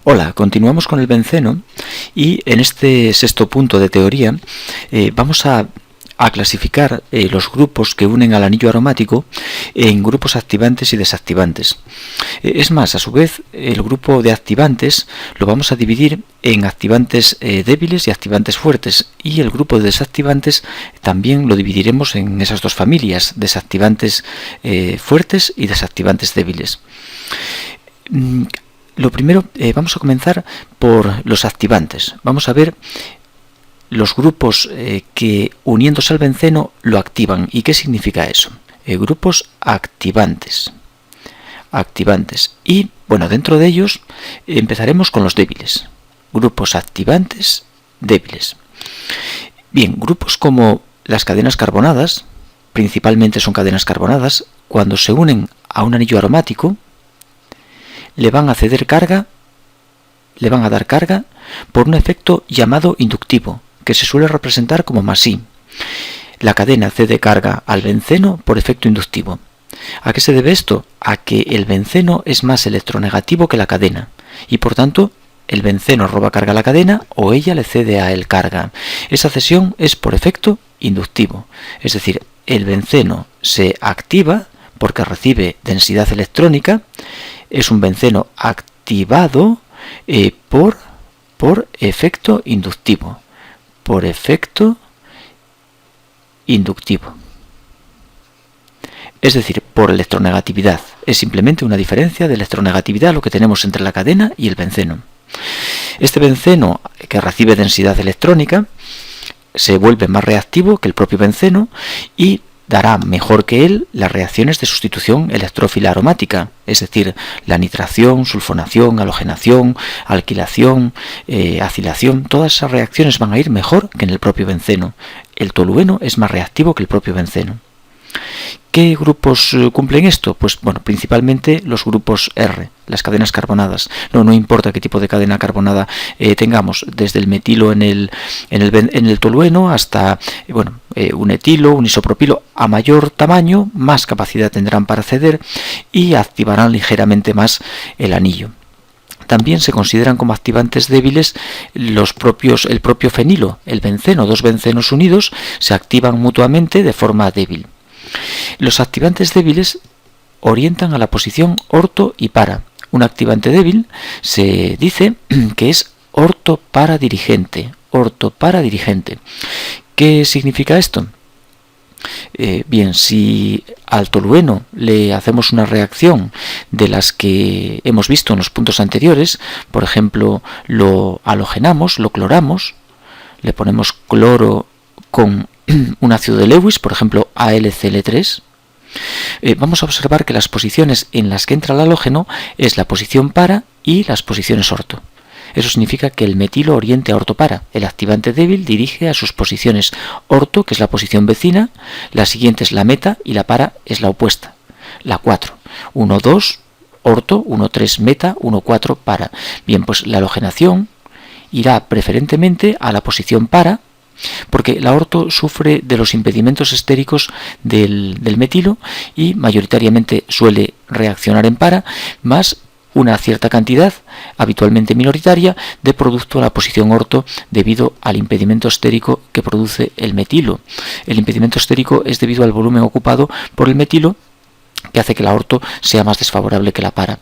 Hola, continuamos con el benceno y en este sexto punto de teoría vamos a clasificar los grupos que unen al anillo aromático en grupos activantes y desactivantes. Es más, a su vez, el grupo de activantes lo vamos a dividir en activantes débiles y activantes fuertes, y el grupo de desactivantes también lo dividiremos en esas dos familias, desactivantes fuertes y desactivantes débiles. Lo primero, vamos a comenzar por los activantes. Vamos a ver los grupos que, uniéndose al benceno, lo activan. ¿Y qué significa eso? Grupos activantes. Y, bueno, dentro de ellos empezaremos con los débiles. Grupos activantes débiles. Bien, grupos como las cadenas carbonadas, principalmente son cadenas carbonadas, cuando se unen a un anillo aromático, le van a ceder carga, le van a dar carga por un efecto llamado inductivo, que se suele representar como +I. La cadena cede carga al benceno por efecto inductivo. ¿A qué se debe esto? A que el benceno es más electronegativo que la cadena, y por tanto el benceno roba carga a la cadena o ella le cede a él carga. Esa cesión es por efecto inductivo, es decir, el benceno se activa porque recibe densidad electrónica. Es un benceno activado por efecto inductivo. Por efecto inductivo. Es decir, por electronegatividad. Es simplemente una diferencia de electronegatividad lo que tenemos entre la cadena y el benceno. Este benceno que recibe densidad electrónica se vuelve más reactivo que el propio benceno y dará mejor que él las reacciones de sustitución electrófila aromática, es decir, la nitración, sulfonación, halogenación, alquilación, acilación. Todas esas reacciones van a ir mejor que en el propio benceno. El tolueno es más reactivo que el propio benceno. ¿Qué grupos cumplen esto? Pues bueno, principalmente los grupos R, las cadenas carbonadas. No importa qué tipo de cadena carbonada tengamos, desde el metilo en el tolueno hasta un etilo, un isopropilo. A mayor tamaño, más capacidad tendrán para ceder y activarán ligeramente más el anillo. También se consideran como activantes débiles el propio fenilo, el benceno. Dos bencenos unidos se activan mutuamente de forma débil. Los activantes débiles orientan a la posición orto y para. Un activante débil se dice que es orto-para-dirigente. Orto-para-dirigente. ¿Qué significa esto? Bien, si al tolueno le hacemos una reacción de las que hemos visto en los puntos anteriores, por ejemplo, lo halogenamos, lo cloramos, le ponemos cloro con un ácido de Lewis, por ejemplo AlCl3, vamos a observar que las posiciones en las que entra el halógeno es la posición para y las posiciones orto. Eso significa que el metilo oriente a orto-para. El activante débil dirige a sus posiciones orto, que es la posición vecina, la siguiente es la meta y la para es la opuesta, la 4. 1,2 orto, 1,3 meta, 1,4 para. Bien, pues la halogenación irá preferentemente a la posición para, porque la orto sufre de los impedimentos estéricos del metilo y mayoritariamente suele reaccionar en para, más una cierta cantidad, habitualmente minoritaria, de producto a la posición orto debido al impedimento estérico que produce el metilo. El impedimento estérico es debido al volumen ocupado por el metilo, que hace que la orto sea más desfavorable que la para.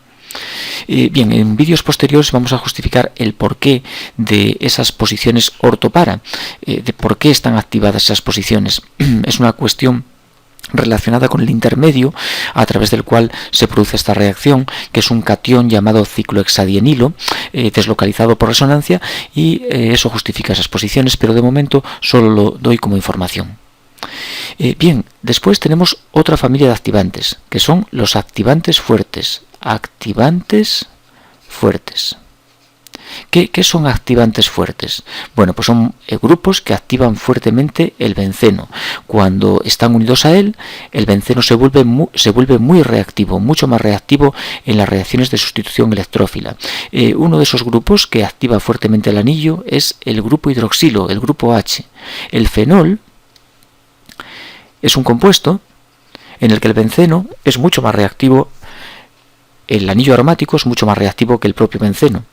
Bien, en vídeos posteriores vamos a justificar el porqué de esas posiciones orto-para, de por qué están activadas esas posiciones. Es una cuestión relacionada con el intermedio a través del cual se produce esta reacción, que es un catión llamado ciclohexadienilo, deslocalizado por resonancia, y eso justifica esas posiciones, pero de momento solo lo doy como información. Bien, después tenemos otra familia de activantes, que son los activantes fuertes. Activantes fuertes. ¿Qué son activantes fuertes? Bueno, pues son grupos que activan fuertemente el benceno. Cuando están unidos a él, el benceno se vuelve muy reactivo, mucho más reactivo en las reacciones de sustitución electrófila. Uno de esos grupos que activa fuertemente el anillo es el grupo hidroxilo, el grupo H. El fenol es un compuesto en el que el benceno es mucho más reactivo el anillo aromático es mucho más reactivo que el propio benceno,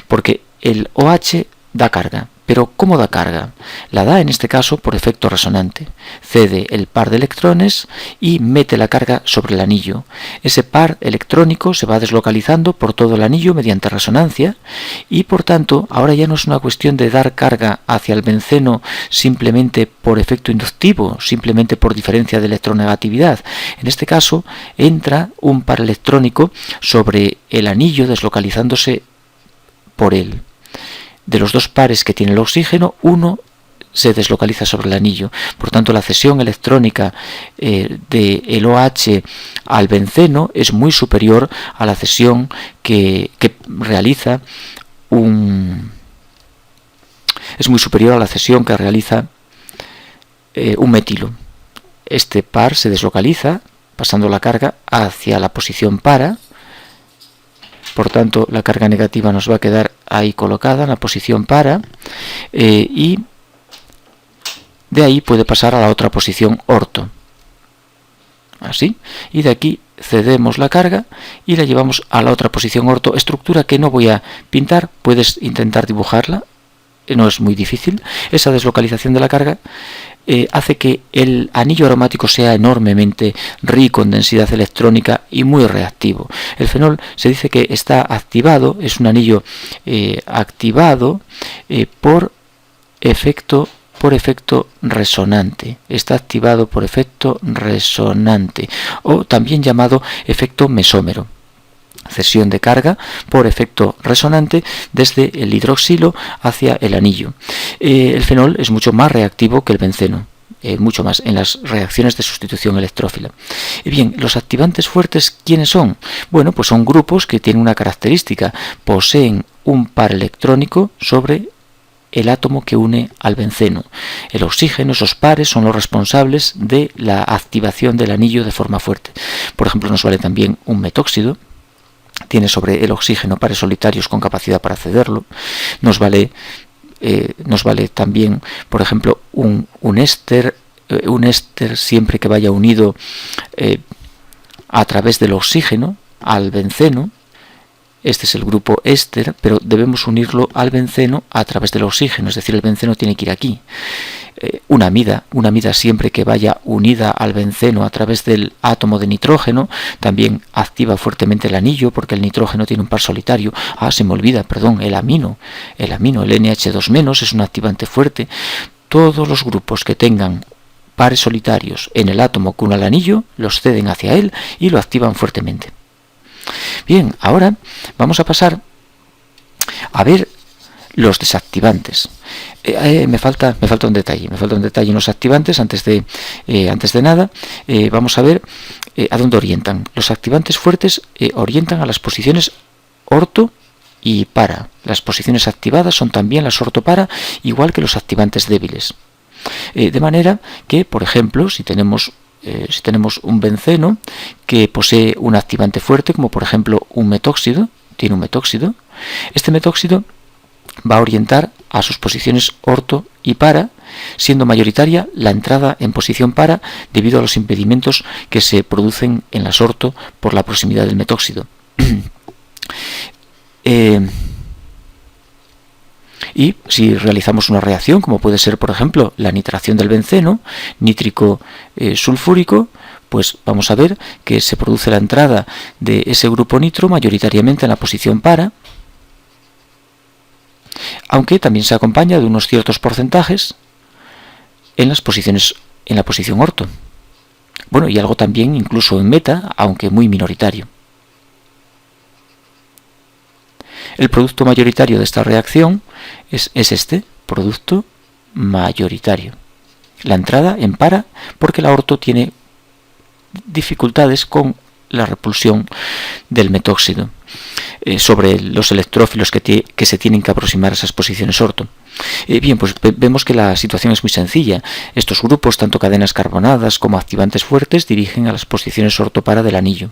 porque el OH da carga. Pero ¿cómo da carga? La da en este caso por efecto resonante. Cede el par de electrones y mete la carga sobre el anillo. Ese par electrónico se va deslocalizando por todo el anillo mediante resonancia y por tanto ahora ya no es una cuestión de dar carga hacia el benceno simplemente por efecto inductivo, simplemente por diferencia de electronegatividad. En este caso entra un par electrónico sobre el anillo deslocalizándose por él. De los dos pares que tiene el oxígeno, uno se deslocaliza sobre el anillo. Por tanto, la cesión electrónica del OH al benceno es muy superior a la cesión que realiza un metilo. Este par se deslocaliza pasando la carga hacia la posición para. Por tanto, la carga negativa nos va a quedar ahí colocada en la posición para y de ahí puede pasar a la otra posición orto. Así. Y de aquí cedemos la carga y la llevamos a la otra posición orto. Estructura que no voy a pintar, puedes intentar dibujarla, no es muy difícil. Esa deslocalización de la carga hace que el anillo aromático sea enormemente rico en densidad electrónica y muy reactivo. El fenol se dice que está activado, es un anillo activado por efecto resonante. Está activado por efecto resonante o también llamado efecto mesómero. Cesión de carga por efecto resonante desde el hidroxilo hacia el anillo. El fenol es mucho más reactivo que el benceno, mucho más en las reacciones de sustitución electrófila. Y bien, los activantes fuertes, ¿quiénes son? Bueno, pues son grupos que tienen una característica, poseen un par electrónico sobre el átomo que une al benceno. El oxígeno, esos pares son los responsables de la activación del anillo de forma fuerte. Por ejemplo, nos vale también un metóxido. Tiene sobre el oxígeno pares solitarios con capacidad para cederlo. Nos vale también, por ejemplo, un éster siempre que vaya unido a través del oxígeno al benceno. Este es el grupo éster, pero debemos unirlo al benceno a través del oxígeno, es decir, el benceno tiene que ir aquí. Una amida siempre que vaya unida al benceno a través del átomo de nitrógeno, también activa fuertemente el anillo porque el nitrógeno tiene un par solitario. Se me olvida, perdón, el amino, el NH2- es un activante fuerte. Todos los grupos que tengan pares solitarios en el átomo que une al anillo, los ceden hacia él y lo activan fuertemente. Bien, ahora vamos a pasar a ver los desactivantes. Me falta un detalle en los activantes. Antes de nada, vamos a ver a dónde orientan. Los activantes fuertes orientan a las posiciones orto y para. Las posiciones activadas son también las orto-para, igual que los activantes débiles. De manera que, por ejemplo, si tenemos un benceno que posee un activante fuerte, como por ejemplo un metóxido, tiene un metóxido, este metóxido va a orientar a sus posiciones orto y para, siendo mayoritaria la entrada en posición para debido a los impedimentos que se producen en las orto por la proximidad del metóxido. Y si realizamos una reacción, como puede ser, por ejemplo, la nitración del benceno, nítrico sulfúrico, pues vamos a ver que se produce la entrada de ese grupo nitro mayoritariamente en la posición para, aunque también se acompaña de unos ciertos porcentajes en la posición orto. Bueno, y algo también incluso en meta, aunque muy minoritario. El producto mayoritario de esta reacción es este producto mayoritario. La entrada en para, porque la orto tiene dificultades con la repulsión del metóxido sobre los electrófilos que se tienen que aproximar a esas posiciones orto. Bien, pues vemos que la situación es muy sencilla. Estos grupos, tanto cadenas carbonadas como activantes fuertes, dirigen a las posiciones orto-para del anillo.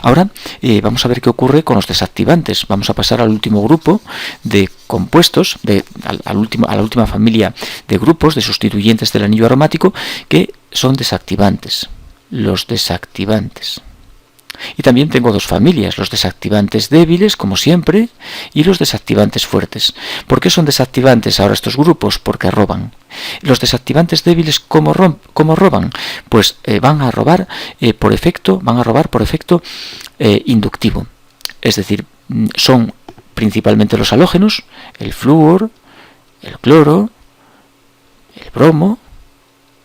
Ahora vamos a ver qué ocurre con los desactivantes. Vamos a pasar al último grupo de compuestos, a la última familia de grupos de sustituyentes del anillo aromático, que son desactivantes. Los desactivantes. Y también tengo dos familias, los desactivantes débiles, como siempre, y los desactivantes fuertes. ¿Por qué son desactivantes ahora estos grupos? Porque roban. Los desactivantes débiles, ¿cómo roban? Pues van a robar por efecto inductivo. Es decir, son principalmente los halógenos, el flúor, el cloro, el bromo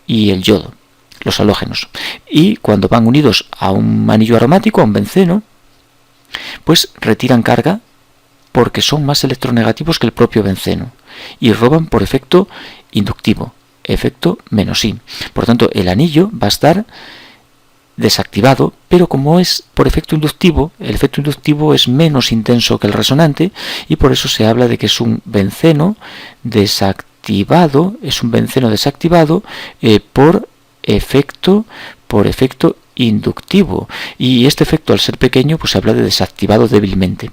y el yodo. Los halógenos. Y cuando van unidos a un anillo aromático, a un benceno, pues retiran carga porque son más electronegativos que el propio benceno y roban por efecto inductivo, efecto menos I. Por tanto, el anillo va a estar desactivado, pero como es por efecto inductivo, el efecto inductivo es menos intenso que el resonante y por eso se habla de que es un benceno desactivado, por efecto inductivo, y este efecto, al ser pequeño, pues se habla de desactivado débilmente.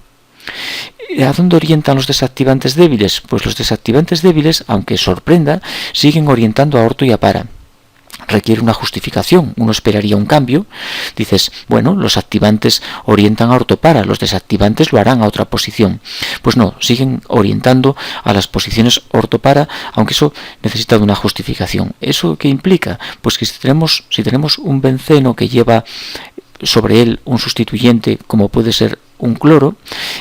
¿A dónde orientan los desactivantes débiles? Pues los desactivantes débiles, aunque sorprenda, siguen orientando a orto y a para. Requiere una justificación, uno esperaría un cambio, dices, bueno, los activantes orientan a ortopara, los desactivantes lo harán a otra posición. Pues no, siguen orientando a las posiciones ortopara, aunque eso necesita de una justificación. ¿Eso qué implica? Pues que si tenemos un benceno que lleva sobre él un sustituyente, como puede ser un cloro,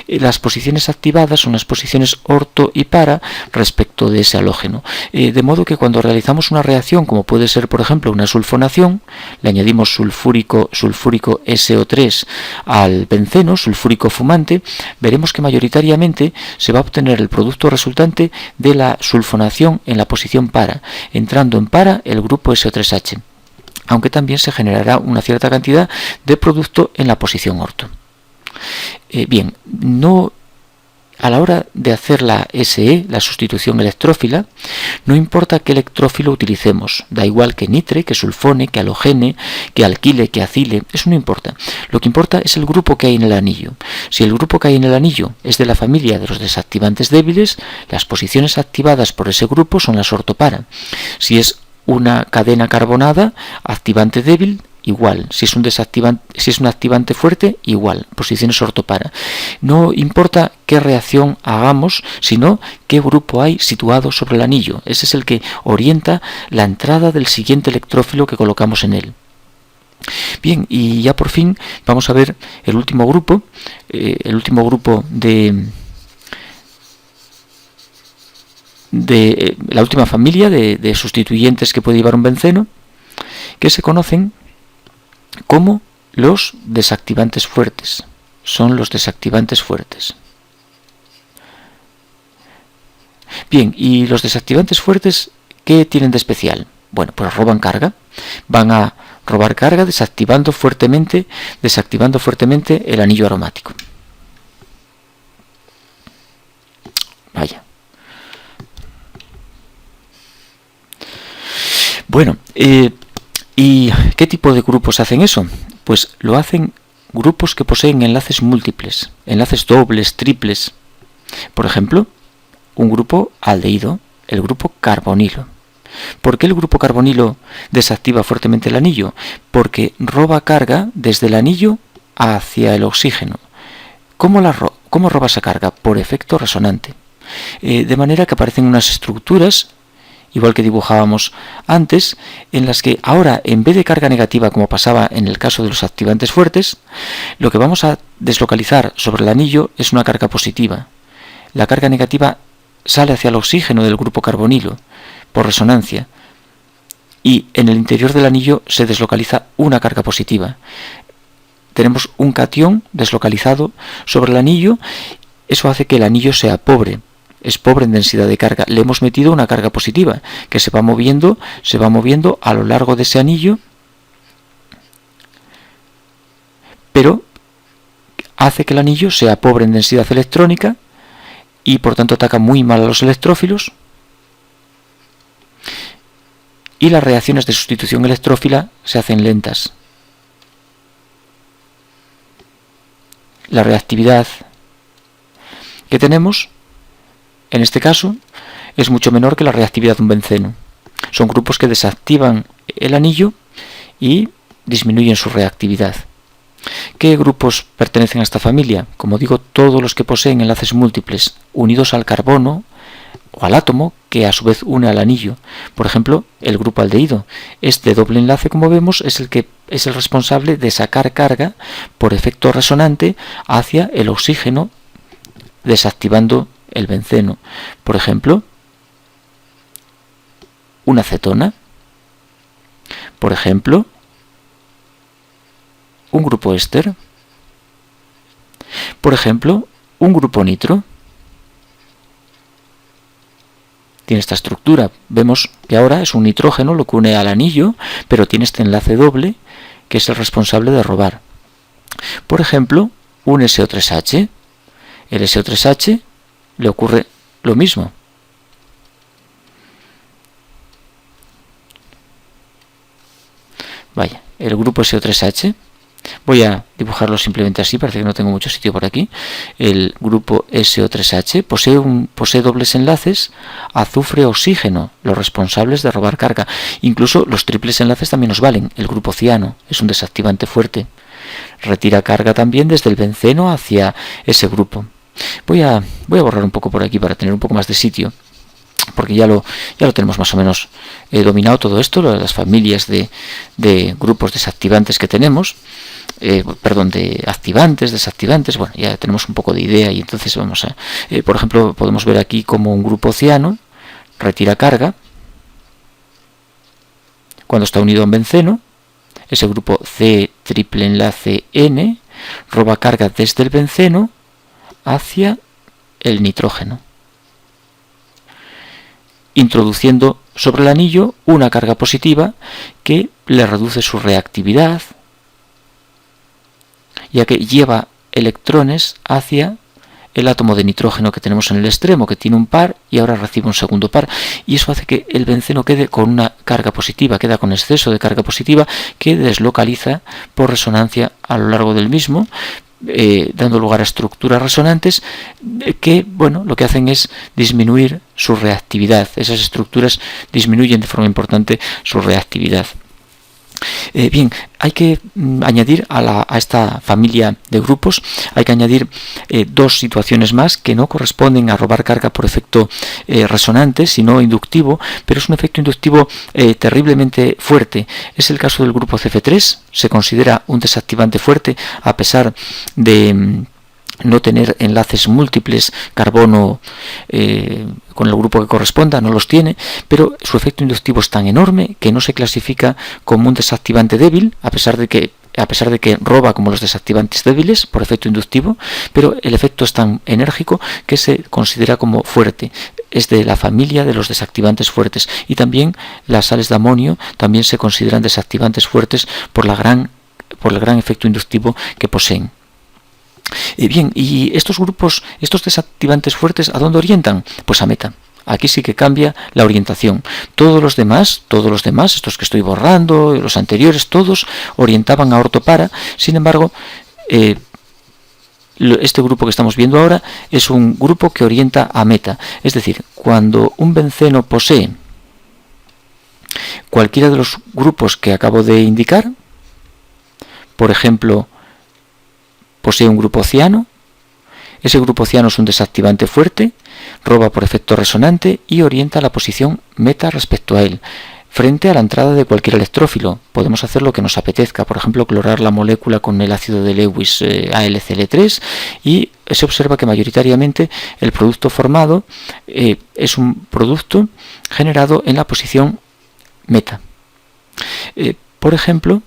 las posiciones activadas son las posiciones orto y para respecto de ese halógeno. De modo que cuando realizamos una reacción, como puede ser por ejemplo una sulfonación, le añadimos sulfúrico SO3 al benceno, sulfúrico fumante, veremos que mayoritariamente se va a obtener el producto resultante de la sulfonación en la posición para, entrando en para el grupo SO3H, aunque también se generará una cierta cantidad de producto en la posición orto. Bien, no a la hora de hacer la SE, la sustitución electrófila, no importa qué electrófilo utilicemos, da igual que nitre, que sulfone, que halogene, que alquile, que acile, eso no importa. Lo que importa es el grupo que hay en el anillo. Si el grupo que hay en el anillo es de la familia de los desactivantes débiles, las posiciones activadas por ese grupo son las ortopara. Si es una cadena carbonada, activante débil, igual. Si es un activante fuerte, igual. Posiciones ortopara. No importa qué reacción hagamos, sino qué grupo hay situado sobre el anillo. Ese es el que orienta la entrada del siguiente electrófilo que colocamos en él. Bien, y ya por fin vamos a ver el último grupo de la última familia de sustituyentes que puede llevar un benceno, que se conocen como los desactivantes fuertes. Son los desactivantes fuertes. Bien, ¿y los desactivantes fuertes qué tienen de especial? Bueno, pues roban carga. Van a robar carga desactivando fuertemente el anillo aromático. Vaya. Bueno, ¿y qué tipo de grupos hacen eso? Pues lo hacen grupos que poseen enlaces múltiples, enlaces dobles, triples. Por ejemplo, un grupo aldehído, el grupo carbonilo. ¿Por qué el grupo carbonilo desactiva fuertemente el anillo? Porque roba carga desde el anillo hacia el oxígeno. ¿Cómo roba esa carga? Por efecto resonante. De manera que aparecen unas estructuras, igual que dibujábamos antes, en las que ahora, en vez de carga negativa, como pasaba en el caso de los activantes fuertes, lo que vamos a deslocalizar sobre el anillo es una carga positiva. La carga negativa sale hacia el oxígeno del grupo carbonilo, por resonancia, y en el interior del anillo se deslocaliza una carga positiva. Tenemos un catión deslocalizado sobre el anillo, eso hace que el anillo sea pobre. Es pobre en densidad de carga. Le hemos metido una carga positiva que se va moviendo a lo largo de ese anillo, pero hace que el anillo sea pobre en densidad electrónica y por tanto ataca muy mal a los electrófilos, y las reacciones de sustitución electrófila se hacen lentas. La reactividad que tenemos en este caso es mucho menor que la reactividad de un benceno. Son grupos que desactivan el anillo y disminuyen su reactividad. ¿Qué grupos pertenecen a esta familia? Como digo, todos los que poseen enlaces múltiples unidos al carbono o al átomo que a su vez une al anillo. Por ejemplo, el grupo aldehído. Este doble enlace, como vemos, es el que es el responsable de sacar carga por efecto resonante hacia el oxígeno, desactivando el benceno. Por ejemplo, una cetona. Por ejemplo, un grupo éster. Por ejemplo, un grupo nitro. Tiene esta estructura. Vemos que ahora es un nitrógeno lo que une al anillo, pero tiene este enlace doble que es el responsable de robar. Por ejemplo, un SO3H. El SO3H le ocurre lo mismo. Vaya, el grupo SO3H, voy a dibujarlo simplemente así, parece que no tengo mucho sitio por aquí. El grupo SO3H posee dobles enlaces azufre-oxígeno, los responsables de robar carga. Incluso los triples enlaces también nos valen. El grupo ciano es un desactivante fuerte. Retira carga también desde el benceno hacia ese grupo. Voy a borrar un poco por aquí para tener un poco más de sitio, porque ya lo tenemos más o menos dominado todo esto, las familias de grupos desactivantes que tenemos, de activantes, desactivantes. Bueno, ya tenemos un poco de idea y entonces vamos a, por ejemplo, podemos ver aquí como un grupo ciano retira carga cuando está unido a un benceno. Ese grupo C triple enlace N roba carga desde el benceno hacia el nitrógeno, introduciendo sobre el anillo una carga positiva que le reduce su reactividad, ya que lleva electrones hacia el átomo de nitrógeno que tenemos en el extremo, que tiene un par y ahora recibe un segundo par, y eso hace que el benceno quede con una carga positiva, queda con exceso de carga positiva que deslocaliza por resonancia a lo largo del mismo, dando lugar a estructuras resonantes que, bueno, lo que hacen es disminuir su reactividad. Esas estructuras disminuyen de forma importante su reactividad. Bien, hay que añadir a esta familia de grupos, hay que añadir dos situaciones más que no corresponden a robar carga por efecto resonante, sino inductivo, pero es un efecto inductivo terriblemente fuerte. Es el caso del grupo CF3, se considera un desactivante fuerte a pesar de no tener enlaces múltiples carbono con el grupo que corresponda, no los tiene, pero su efecto inductivo es tan enorme que no se clasifica como un desactivante débil, a pesar de que roba como los desactivantes débiles por efecto inductivo, pero el efecto es tan enérgico que se considera como fuerte. Es de la familia de los desactivantes fuertes, y también las sales de amonio también se consideran desactivantes fuertes por el gran efecto inductivo que poseen. Bien, y estos grupos, estos desactivantes fuertes, ¿a dónde orientan? Pues a meta. Aquí sí que cambia la orientación. Todos los demás, estos que estoy borrando, los anteriores, todos orientaban a ortopara. Sin embargo, este grupo que estamos viendo ahora es un grupo que orienta a meta. Es decir, cuando un benceno posee cualquiera de los grupos que acabo de indicar, por ejemplo, posee un grupo ciano, ese grupo ciano es un desactivante fuerte, roba por efecto resonante y orienta la posición meta respecto a él, frente a la entrada de cualquier electrófilo. Podemos hacer lo que nos apetezca, por ejemplo, clorar la molécula con el ácido de Lewis AlCl3, y se observa que mayoritariamente el producto formado es un producto generado en la posición meta. Por ejemplo,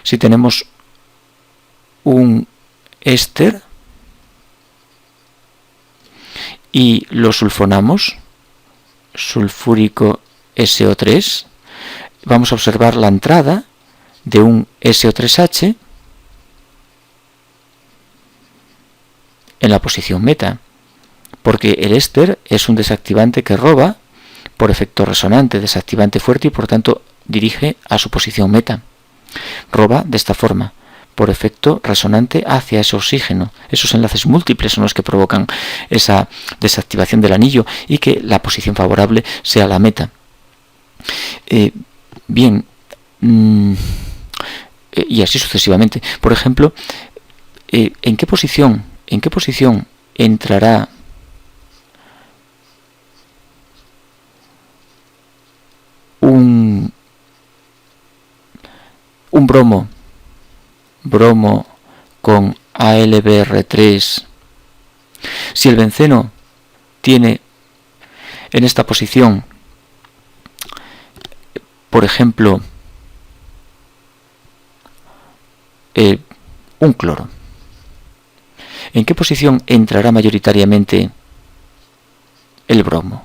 si tenemos un éster y lo sulfonamos, sulfúrico SO3, vamos a observar la entrada de un SO3H en la posición meta, porque el éster es un desactivante que roba por efecto resonante, desactivante fuerte, y por tanto dirige a su posición meta. Roba de esta forma, por efecto resonante hacia ese oxígeno. Esos enlaces múltiples son los que provocan esa desactivación del anillo y que la posición favorable sea la meta. Bien, y así sucesivamente. Por ejemplo, ¿en qué posición entrará un bromo con AlBr3 si el benceno tiene en esta posición, por ejemplo, un cloro? ¿En qué posición entrará mayoritariamente el bromo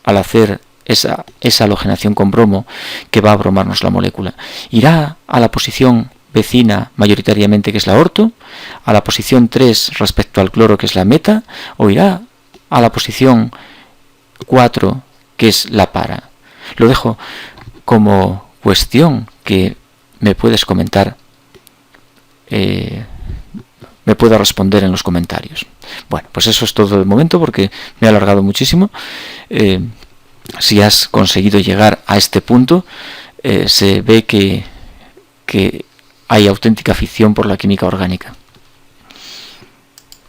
al hacer esa halogenación con bromo que va a bromarnos la molécula? ¿Irá a la posición vecina mayoritariamente, que es la orto, a la posición 3 respecto al cloro, que es la meta, o irá a la posición 4, que es la para? Lo dejo como cuestión que me puedes comentar, me pueda responder en los comentarios. Bueno, pues eso es todo de momento, porque me he alargado muchísimo. Si has conseguido llegar a este punto, se ve que hay auténtica afición por la química orgánica.